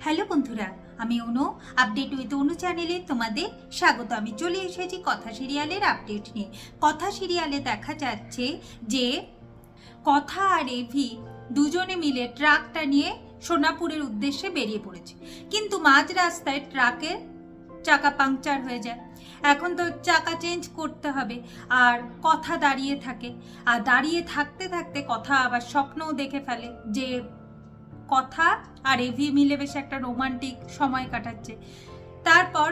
Hello বন্ধুরা, আমি অনু। Update with অনু চ্যানেলে তোমাদের স্বাগত। আমি চলে এসেছি কথা সিরিয়ালের আপডেট নিয়ে। কথা সিরিয়ালে দেখা যাচ্ছে যে কথা আর এভি দুজনে মিলে ট্রাকটা নিয়ে সোনাপুরের উদ্দেশ্যে বেরিয়ে পড়েছে, কিন্তু মাঝ রাস্তায় ট্রাকের চাকা পাংচার হয়ে যায়। এখন তো চাকা চেঞ্জ করতে হবে, আর কথা দাঁড়িয়ে থাকে। আর দাঁড়িয়ে থাকতে থাকতে কথা আবার স্বপ্নও দেখে ফেলে যে কথা আর এভি মিলে বেশ একটা রোমান্টিক সময় কাটাচ্ছে। তারপর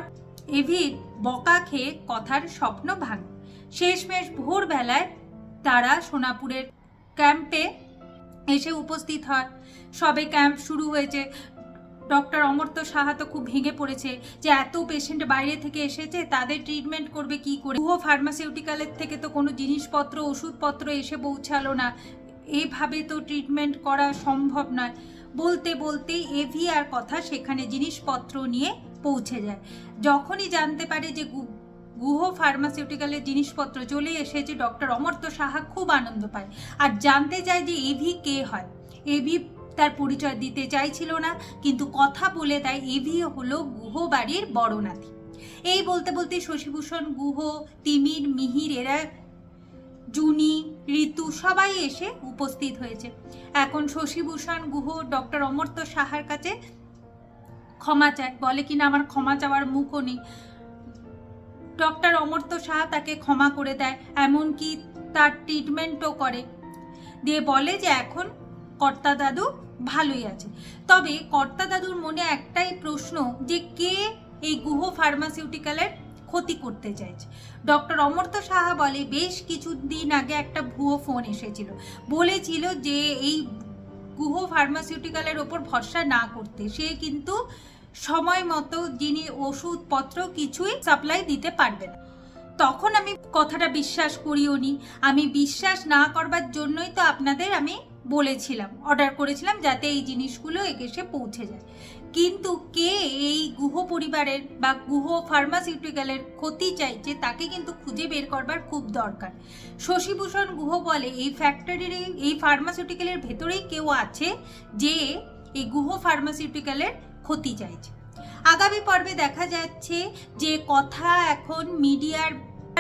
এভির বকা খেয়ে কথার স্বপ্ন ভাঙে। শেষমেশ ভোরবেলায় তারা সোনাপুরের ক্যাম্পে এসে উপস্থিত হয়। সবে ক্যাম্প শুরু হয়েছে। ডক্টর অমর্ত্য সাহা তো খুব ভেঙে পড়েছে যে এত পেশেন্ট বাইরে থেকে এসেছে, তাদের ট্রিটমেন্ট করবে কি করে। গুহ ফার্মাসিউটিক্যালের থেকে তো কোনো জিনিসপত্র ওষুধপত্র এসে পৌঁছালো না, এইভাবে তো ট্রিটমেন্ট করা সম্ভব নয়। বলতে বলতেই এভি আর কথা সেখানে জিনিসপত্র নিয়ে পৌঁছে যায়। যখনই জানতে পারে যে গুহ ফার্মাসিউটিক্যালের জিনিসপত্র চলে এসেছে, ডক্টর অমর্ত্য সাহা খুব আনন্দ পায় আর জানতে চায় যে এভি কে হয়। এভি তার পরিচয় দিতে চাইছিল না, কিন্তু কথা বলে দেয় এভি হলো গুহ বাড়ির বড় নাতি। এই বলতে বলতে শশীভূষণ, গুহ, তিমির, মিহির, এরা জুনি, ঋতু সবাই এসে উপস্থিত হয়েছে। এখন শশীভূষণ, গুহ ডক্টর অমর্ত্য সাহার কাছে ক্ষমা চায়, বলে কিনা আমার ক্ষমা চাওয়ার মুখও নেই। ডক্টর অমর্ত্য সাহা তাকে ক্ষমা করে দেয়, এমনকি তার ট্রিটমেন্টও করে, দিয়ে বলে যে এখন কর্তা দাদু ভালোই আছে। তবে কর্তা দাদুর মনে একটাই প্রশ্ন, যে কে এই গুহ ফার্মাসিউটিক্যালের ক্ষতি করতে চাইছে। ডক্টর অমর্ত্য সাহা বলে বেশ কিছুদিন আগে একটা ভুয়ো ফোন এসেছিল, বলেছিল যে এই গুহ ফার্মাসিউটিক্যালের ওপর ভরসা না করতে। সে কিন্তু সময় মতো যিনি ওষুধপত্র কিছুই সাপ্লাই দিতে পারবে না। তখন আমি কথাটা বিশ্বাস করিও নি। আমি বিশ্বাস না করবার জন্যই তো আপনাদের আমি বলেছিলাম, অর্ডার করেছিলাম যাতে এই জিনিসগুলো এসে পৌঁছে যায়। কিন্তু কে এই গুহ পরিবারের বা গুহ ফার্মাসিউটিক্যালের ক্ষতি চাইছে তাকে কিন্তু খুঁজে বের করবার খুব দরকার। শশীভূষণ গুহ বলে এই ফ্যাক্টরির, এই ফার্মাসিউটিক্যালের ভেতরেই কেউ আছে যে এই গুহ ফার্মাসিউটিক্যালের ক্ষতি চাইছে। আগামী পর্বে দেখা যাচ্ছে যে কথা এখন মিডিয়ার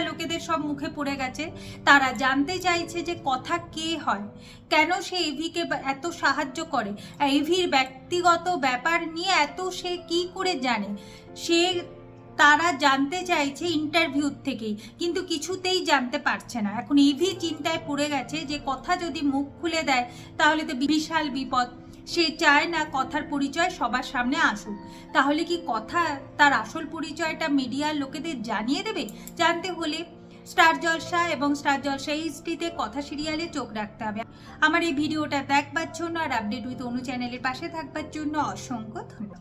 লোকেদের সব মুখে পড়ে গেছে। তারা জানতে চাইছে যে কথা কে হয়, কেন সে এভিকে এত সাহায্য করে, এভির ব্যক্তিগত ব্যাপার নিয়ে এত সে কি করে জানে। তারা জানতে চাইছে ইন্টারভিউ থেকেই, কিন্তু কিছুতেই জানতে পারছে না। এখন এভি চিন্তায় পড়ে গেছে যে কথা যদি মুখ খুলে দেয় তাহলে তো বিশাল বিপদ। সে চায় না কথার পরিচয় সবার সামনে আসুক। তাহলে কি কথা তার আসল পরিচয়টা মিডিয়ার লোকেদের জানিয়ে দেবে? জানতে হলে স্টার জলসা এবং স্টার জলসা এইচডিতে কথা সিরিয়ালে চোখ রাখতে হবে। আমার এই ভিডিওটা দেখবার জন্য আর আপডেট উইথ অনু চ্যানেলের পাশে থাকবার জন্য অসংখ্য ধন্যবাদ।